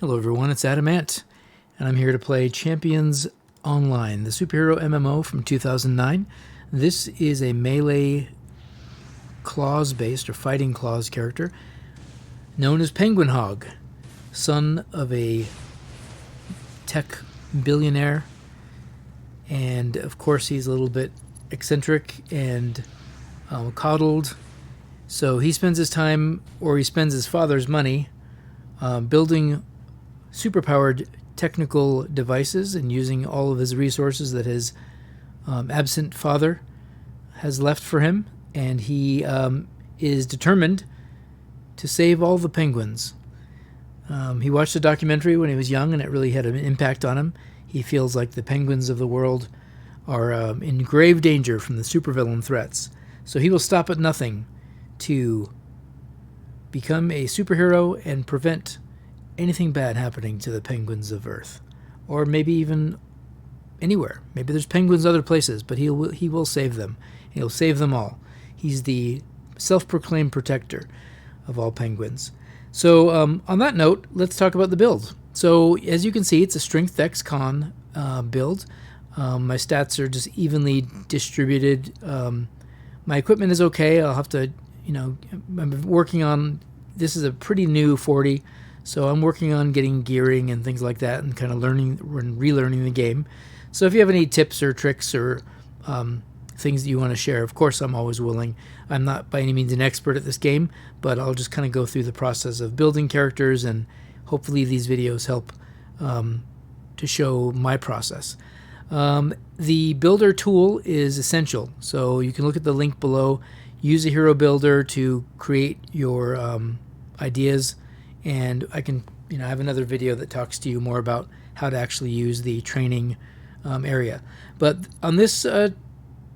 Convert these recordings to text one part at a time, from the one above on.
Hello everyone, it's Adamant, and I'm here to play Champions Online, the superhero MMO from 2009. This is a melee claws-based or fighting claws character known as Penguinhog, son of a tech billionaire, and of course he's a little bit eccentric and coddled, so he spends his time, or he spends his father's money, building superpowered technical devices and using all of his resources that his absent father has left for him, and he is determined to save all the penguins. He watched a documentary when he was young and it really had an impact on him. He feels like the penguins of the world are in grave danger from the supervillain threats, so he will stop at nothing to become a superhero and prevent anything bad happening to the penguins of Earth, or maybe even anywhere. Maybe there's penguins other places, but he will save them. He'll save them all. He's the self-proclaimed protector of all penguins. So on that note, let's talk about the build. So as you can see, it's a strength dex con build. My stats are just evenly distributed. My equipment is okay. I'll have to, I'm working on, this is a pretty new 40, so I'm working on getting gearing and things like that and kind of learning and relearning the game. So if you have any tips or tricks or things that you want to share, of course I'm always willing. I'm not by any means an expert at this game, but I'll just kind of go through the process of building characters, and hopefully these videos help to show my process. The builder tool is essential, so you can look at the link below. Use a hero builder to create your ideas, and I can, I have another video that talks to you more about how to actually use the training area. But on this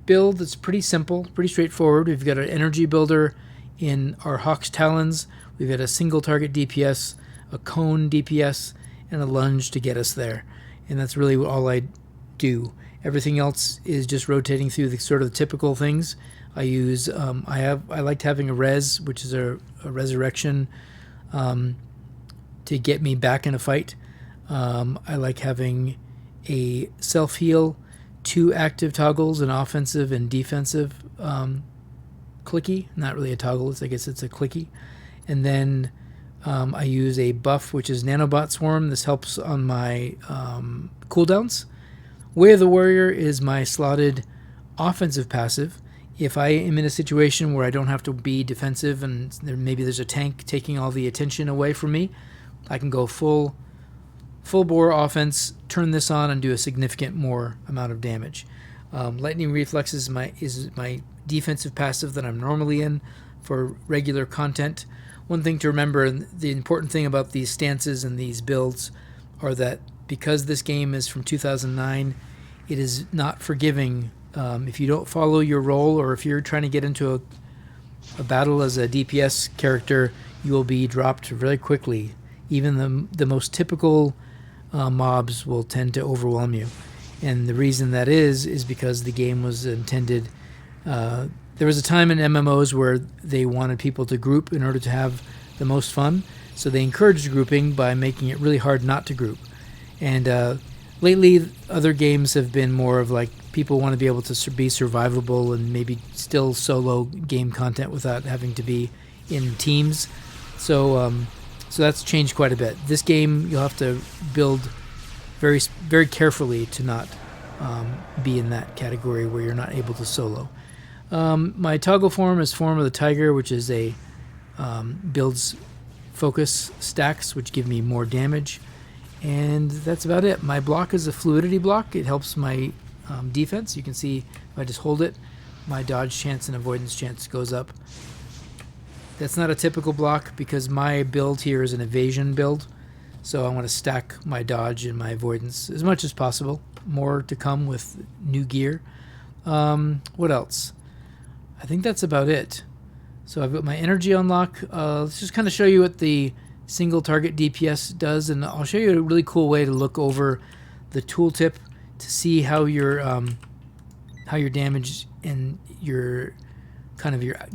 build, it's pretty simple, pretty straightforward. We've got an energy builder in our Hawk's Talons. We've got a single target DPS, a cone DPS, and a lunge to get us there. And that's really all I do. Everything else is just rotating through the sort of typical things. I use, I liked having a res, which is a resurrection, to get me back in a fight. I like having a self-heal, 2 active toggles, an offensive and defensive clicky. Not really a toggle, I guess it's a clicky. And then I use a buff, which is Nanobot Swarm. This helps on my cooldowns. Way of the Warrior is my slotted offensive passive. If I am in a situation where I don't have to be defensive and maybe there's a tank taking all the attention away from me, I can go full bore offense, turn this on, and do a significant more amount of damage. Lightning Reflex is my defensive passive that I'm normally in for regular content. One thing to remember, and the important thing about these stances and these builds, are that because this game is from 2009, it is not forgiving. If you don't follow your role, or if you're trying to get into a battle as a DPS character, you will be dropped very quickly. Even the most typical mobs will tend to overwhelm you. And the reason that is because the game was intended... there was a time in MMOs where they wanted people to group in order to have the most fun, so they encouraged grouping by making it really hard not to group. And lately, other games have been more of like, people want to be able to be survivable and maybe still solo game content without having to be in teams. So that's changed quite a bit. This game, you'll have to build very, very carefully to not be in that category where you're not able to solo. My toggle form is Form of the Tiger, which is a builds focus stacks, which give me more damage. And that's about it. My block is a fluidity block. It helps my defense. You can see if I just hold it, my dodge chance and avoidance chance goes up. That's not a typical block because my build here is an evasion build, so I want to stack my dodge and my avoidance as much as possible. More to come with new gear. What else? I think that's about it. So I've got my energy unlock. Let's just kind of show you what the single target DPS does, and I'll show you a really cool way to look over the tooltip to see how your damage and your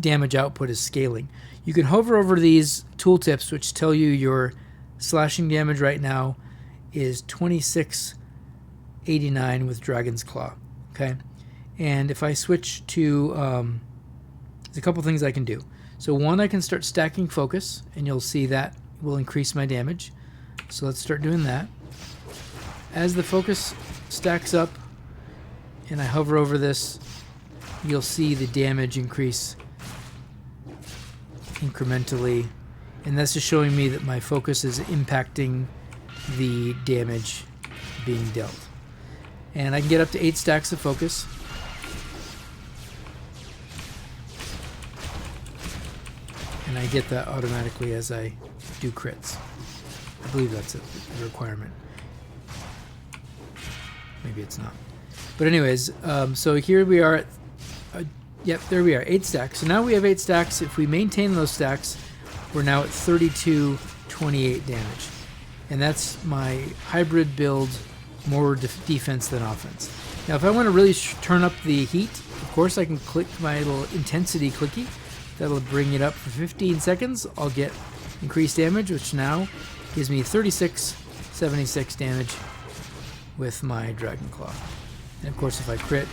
damage output is scaling. You can hover over these tooltips, which tell you your slashing damage right now is 2689 with Dragon's Claw. Okay, and if I switch to, there's a couple things I can do. So one, I can start stacking focus, and you'll see that will increase my damage. So let's start doing that. As the focus stacks up and I hover over this, you'll see the damage increase incrementally, and that's just showing me that my focus is impacting the damage being dealt. And I can get up to 8 stacks of focus. And I get that automatically as I do crits. I believe that's a requirement. Maybe it's not. But anyways, so here we are at, yep, there we are, 8 stacks. So now we have 8 stacks. If we maintain those stacks, we're now at 3228 damage. And that's my hybrid build, more defense than offense. Now if I want to really turn up the heat, of course I can click my little intensity clicky. That'll bring it up for 15 seconds. I'll get increased damage, which now gives me 3676 damage with my Dragon Claw. And of course, if I crit,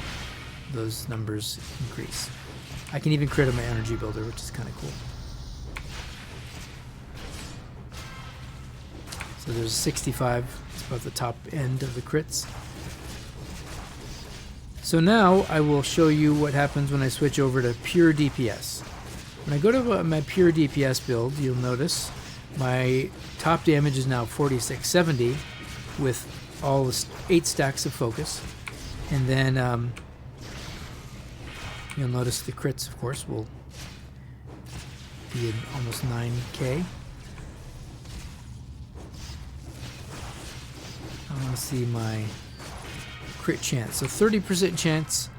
those numbers increase. I can even crit on my energy builder, which is kind of cool. So there's 65. It's about the top end of the crits. So now I will show you what happens when I switch over to pure DPS. When I go to my pure DPS build, you'll notice my top damage is now 4670 with all the 8 stacks of focus. And then you'll notice the crits, of course, will be almost 9k. I want to see my crit chance. So 30% chance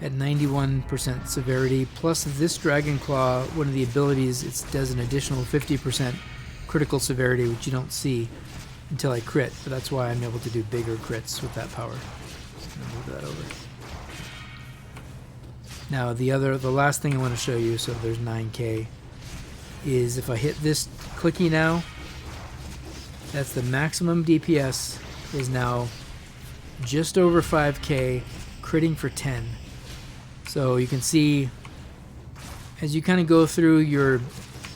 at 91% severity, plus this Dragon Claw, one of the abilities, it does an additional 50% critical severity, which you don't see until I crit, but that's why I'm able to do bigger crits with that power. Just gonna move that over. Now the last thing I want to show you, so there's 9k, is if I hit this clicky now, that's the maximum DPS is now just over 5k, critting for 10. So you can see as you kind of go through your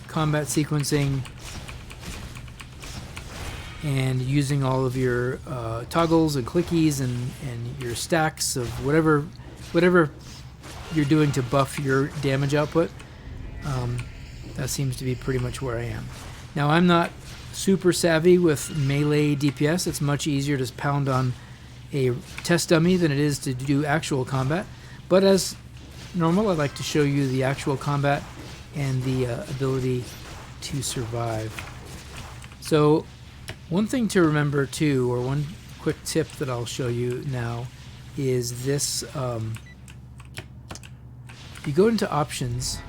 combat sequencing and using all of your toggles and clickies and your stacks of whatever you're doing to buff your damage output, that seems to be pretty much where I am. Now I'm not super savvy with melee DPS. It's much easier to pound on a test dummy than it is to do actual combat, but as normal, I'd like to show you the actual combat and the ability to survive. So one thing to remember too, or one quick tip that I'll show you now, is this. You go into options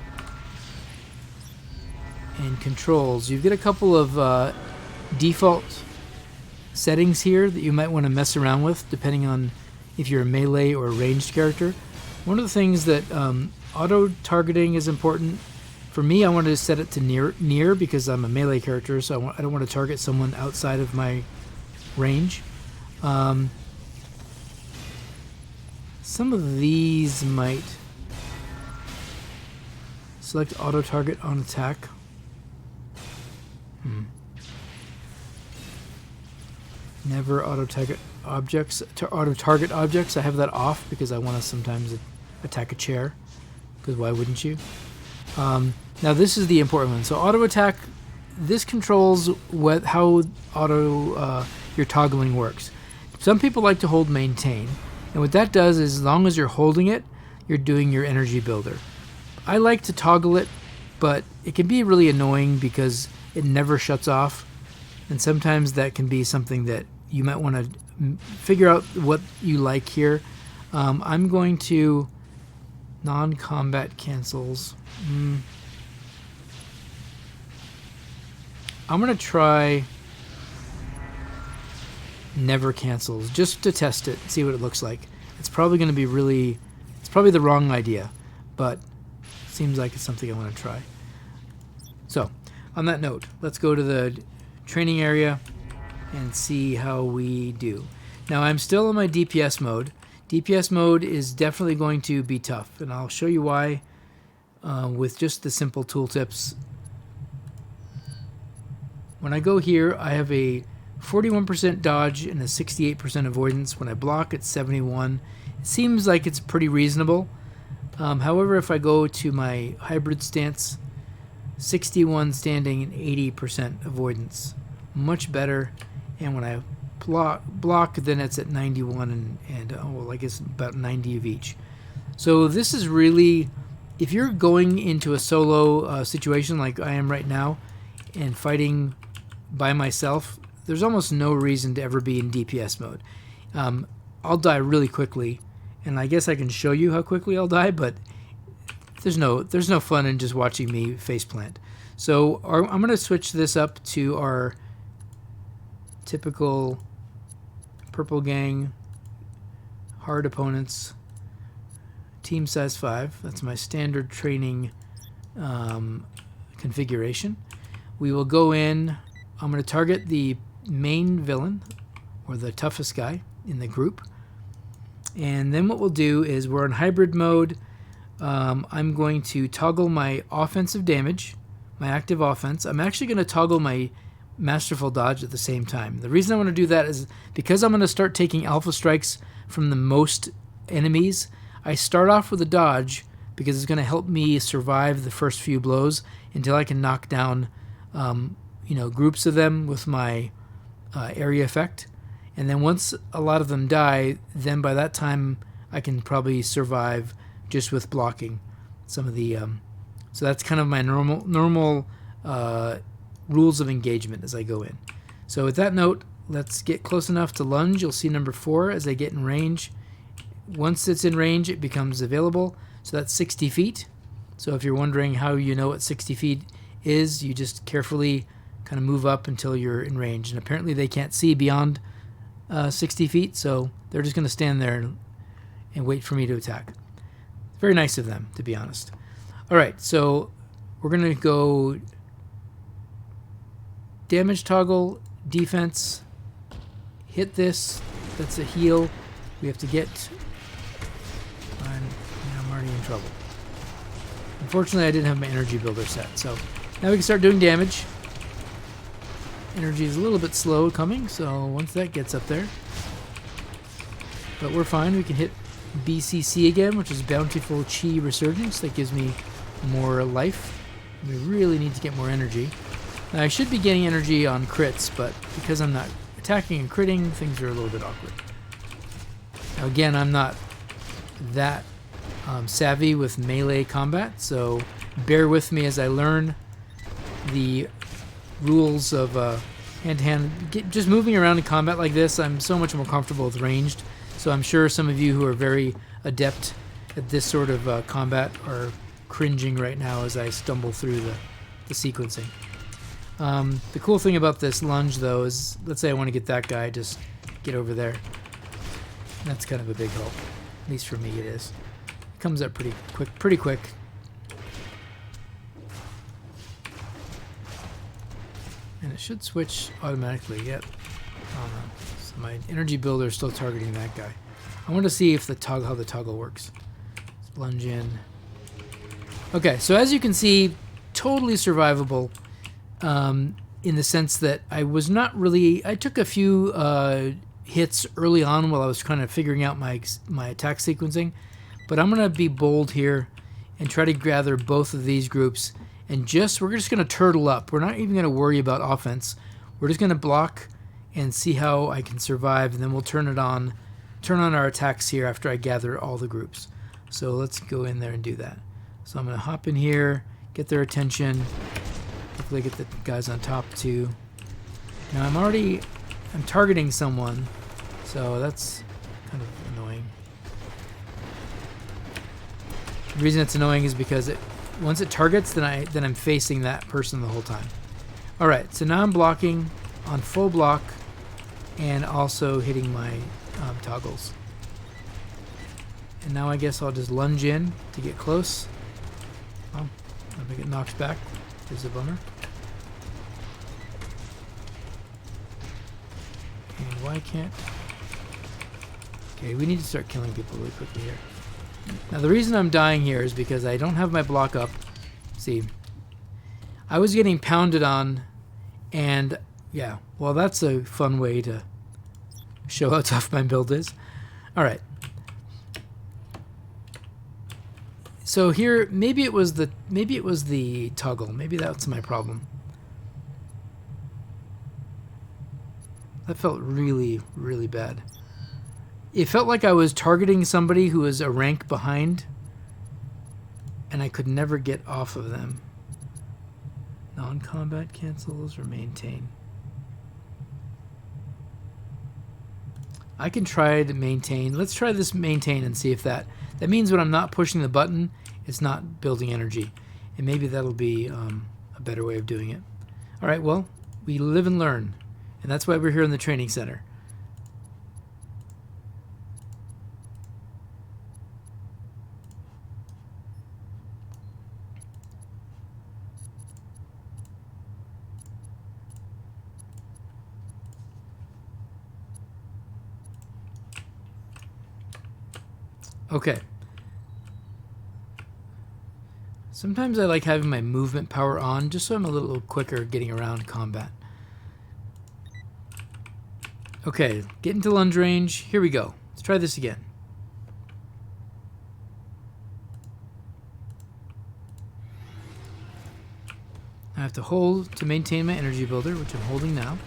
and controls. You get a couple of default settings here that you might want to mess around with depending on if you're a melee or a ranged character. One of the things that auto targeting is important. For me, I wanted to set it to near because I'm a melee character, so I don't want to target someone outside of my range. Some of these might select auto target on attack. Never auto target objects. Auto target objects. I have that off because I want to sometimes attack a chair. Because why wouldn't you? Now this is the important one. So auto attack. This controls how auto your toggling works. Some people like to hold maintain, and what that does is as long as you're holding it, you're doing your energy builder. I like to toggle it, but it can be really annoying because it never shuts off, and sometimes that can be something that you might want to figure out what you like here. I'm going to non-combat cancels. I'm going to try never cancels just to test it, see what it looks like. It's probably going to be it's probably the wrong idea, but seems like it's something I want to try. So on that note, let's go to the training area and see how we do. Now I'm still in my DPS mode. DPS mode is definitely going to be tough, and I'll show you why with just the simple tooltips. When I go here, I have a 41% dodge and a 68% avoidance. When I block, it's 71. It seems like it's pretty reasonable. However, if I go to my hybrid stance, 61 standing and 80% avoidance. Much better. And when I block, then it's at 91 and well, I guess about 90 of each. So this is really, if you're going into a solo situation like I am right now and fighting by myself, there's almost no reason to ever be in DPS mode. I'll die really quickly, and I guess I can show you how quickly I'll die, but there's no fun in just watching me faceplant. So I'm going to switch this up to our typical purple gang, hard opponents, team size 5. That's my standard training configuration. We will go in. I'm going to target the main villain, or the toughest guy in the group. And then what we'll do is, we're in hybrid mode. I'm going to toggle my offensive damage, my active offense. I'm actually going to toggle my masterful dodge at the same time. The reason I want to do that is because I'm going to start taking alpha strikes from the most enemies. I start off with a dodge because it's going to help me survive the first few blows until I can knock down groups of them with my area effect. And then once a lot of them die, then by that time I can probably survive just with blocking some of the so that's kind of my normal rules of engagement as I go in. So with that note, let's get close enough to lunge. You'll see number 4 as I get in range. Once it's in range, it becomes available. So that's 60 feet. So if you're wondering how you know what 60 feet is, you just carefully kind of move up until you're in range. And apparently they can't see beyond 60 feet, so they're just going to stand there and wait for me to attack. Very nice of them, to be honest. All right, so we're going to go damage toggle, defense, hit this. That's a heal. We have to get... I'm already in trouble. Unfortunately, I didn't have my energy builder set, so now we can start doing damage. Energy is a little bit slow coming, so once that gets up there. But we're fine. We can hit BCC again, which is Bountiful Chi Resurgence. That gives me more life. We really need to get more energy. Now, I should be getting energy on crits, but because I'm not attacking and critting, things are a little bit awkward. Now, again, I'm not that savvy with melee combat, so bear with me as I learn the rules of hand-to-hand. Just moving around in combat like this, I'm so much more comfortable with ranged. So I'm sure some of you who are very adept at this sort of combat are cringing right now as I stumble through the sequencing. The cool thing about this lunge, though, is let's say I want to get that guy, just get over there. That's kind of a big help. At least for me it is. It comes up pretty quick. And it should switch automatically. Yep. Oh no. So my energy builder is still targeting that guy. I want to see if how the toggle works. Let's lunge in. Okay, so as you can see, totally survivable. In the sense that I was not really... I took a few hits early on while I was kind of figuring out my attack sequencing. But I'm going to be bold here and try to gather both of these groups. And we're just going to turtle up. We're not even going to worry about offense. We're just going to block and see how I can survive. And then we'll turn on our attacks here after I gather all the groups. So let's go in there and do that. So I'm going to hop in here, get their attention. Hopefully get the guys on top too. Now I'm targeting someone, so that's kind of annoying. The reason it's annoying is because once it targets, then I'm facing that person the whole time. All right, so now I'm blocking on full block and also hitting my toggles. And now I guess I'll just lunge in to get close. Oh, if I get knocked back, is a bummer. why can't... Okay, we need to start killing people really quickly here. Now the reason I'm dying here is because I don't have my block up. See, I was getting pounded on, and yeah, well, that's a fun way to show how tough my build is. All right. So here, maybe it was the toggle. Maybe that's my problem. That felt really, really bad. It felt like I was targeting somebody who was a rank behind, and I could never get off of them. Non-combat cancels or maintain. I can try to maintain. Let's try this maintain and see if that means when I'm not pushing the button, it's not building energy. And maybe that'll be a better way of doing it. All right, well, we live and learn. And that's why we're here in the training center. Okay. Sometimes I like having my movement power on just so I'm a little quicker getting around combat. Okay, get into lunge range. Here we go. Let's try this again. I have to hold to maintain my energy builder, which I'm holding now.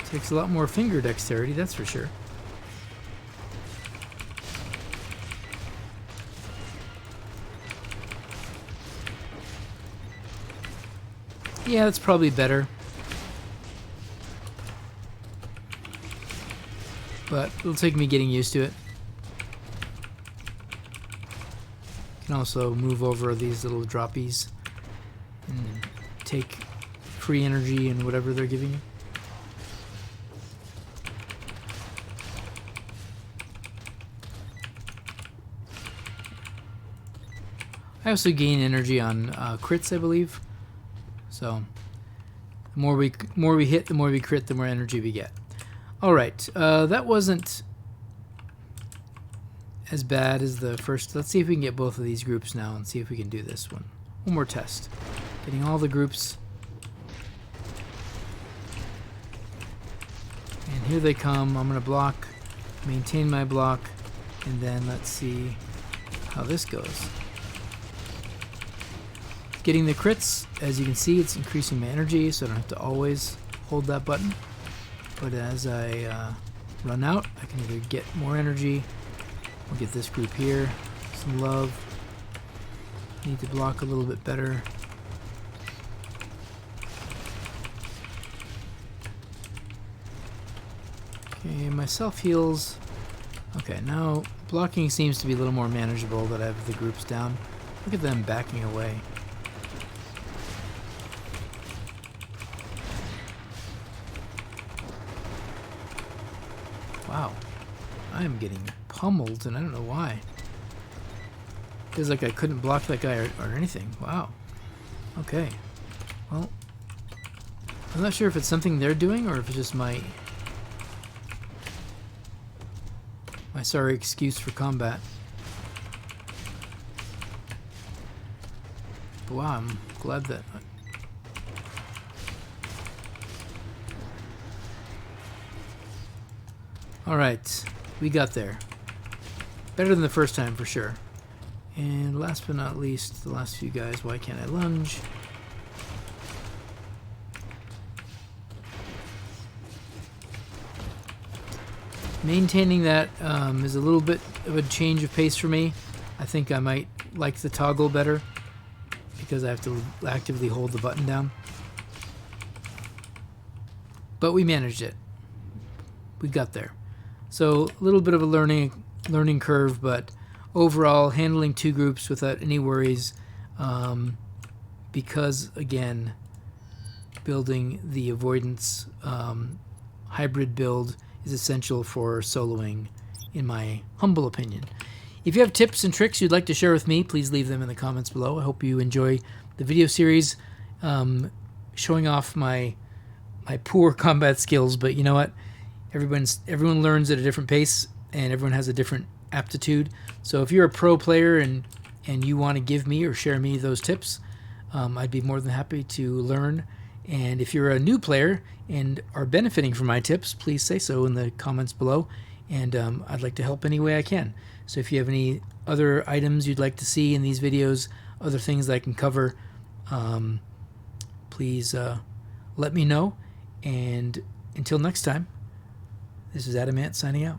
Takes a lot more finger dexterity, that's for sure. Yeah, that's probably better. But it'll take me getting used to it. Can also move over these little droppies and take free energy and whatever they're giving you. I also gain energy on crits, I believe. So the more we hit, the more we crit, the more energy we get. All right, that wasn't as bad as the first. Let's see if we can get both of these groups now and see if we can do this one. One more test. Getting all the groups. And here they come. I'm going to block, maintain my block, and then let's see how this goes. Getting the crits, as you can see, it's increasing my energy, so I don't have to always hold that button. But as I run out, I can either get more energy. We'll get this group here some love. Need to block a little bit better. Okay, my self heals. Okay, now blocking seems to be a little more manageable that I have the groups down. Look at them backing away. Wow, I am getting pummeled, and I don't know why. Feels like I couldn't block that guy or anything. Wow. Okay. Well, I'm not sure if it's something they're doing or if it's just my sorry excuse for combat. But wow, I'm glad that... Alright, we got there. Better than the first time for sure. And last but not least, the last few guys. Why can't I lunge? Maintaining that is a little bit of a change of pace for me. I think I might like the toggle better because I have to actively hold the button down. But we managed it. We got there. So a little bit of a learning curve, but overall handling two groups without any worries, because again, building the avoidance hybrid build is essential for soloing, in my humble opinion. If you have tips and tricks you'd like to share with me, please leave them in the comments below. I hope you enjoy the video series showing off my poor combat skills, but you know what? Everyone learns at a different pace, and everyone has a different aptitude. So if you're a pro player and you want to give me or share me those tips, I'd be more than happy to learn. And if you're a new player and are benefiting from my tips, please say so in the comments below, and I'd like to help any way I can. So if you have any other items you'd like to see in these videos, other things that I can cover, please let me know. And until next time, this is Adamant signing out.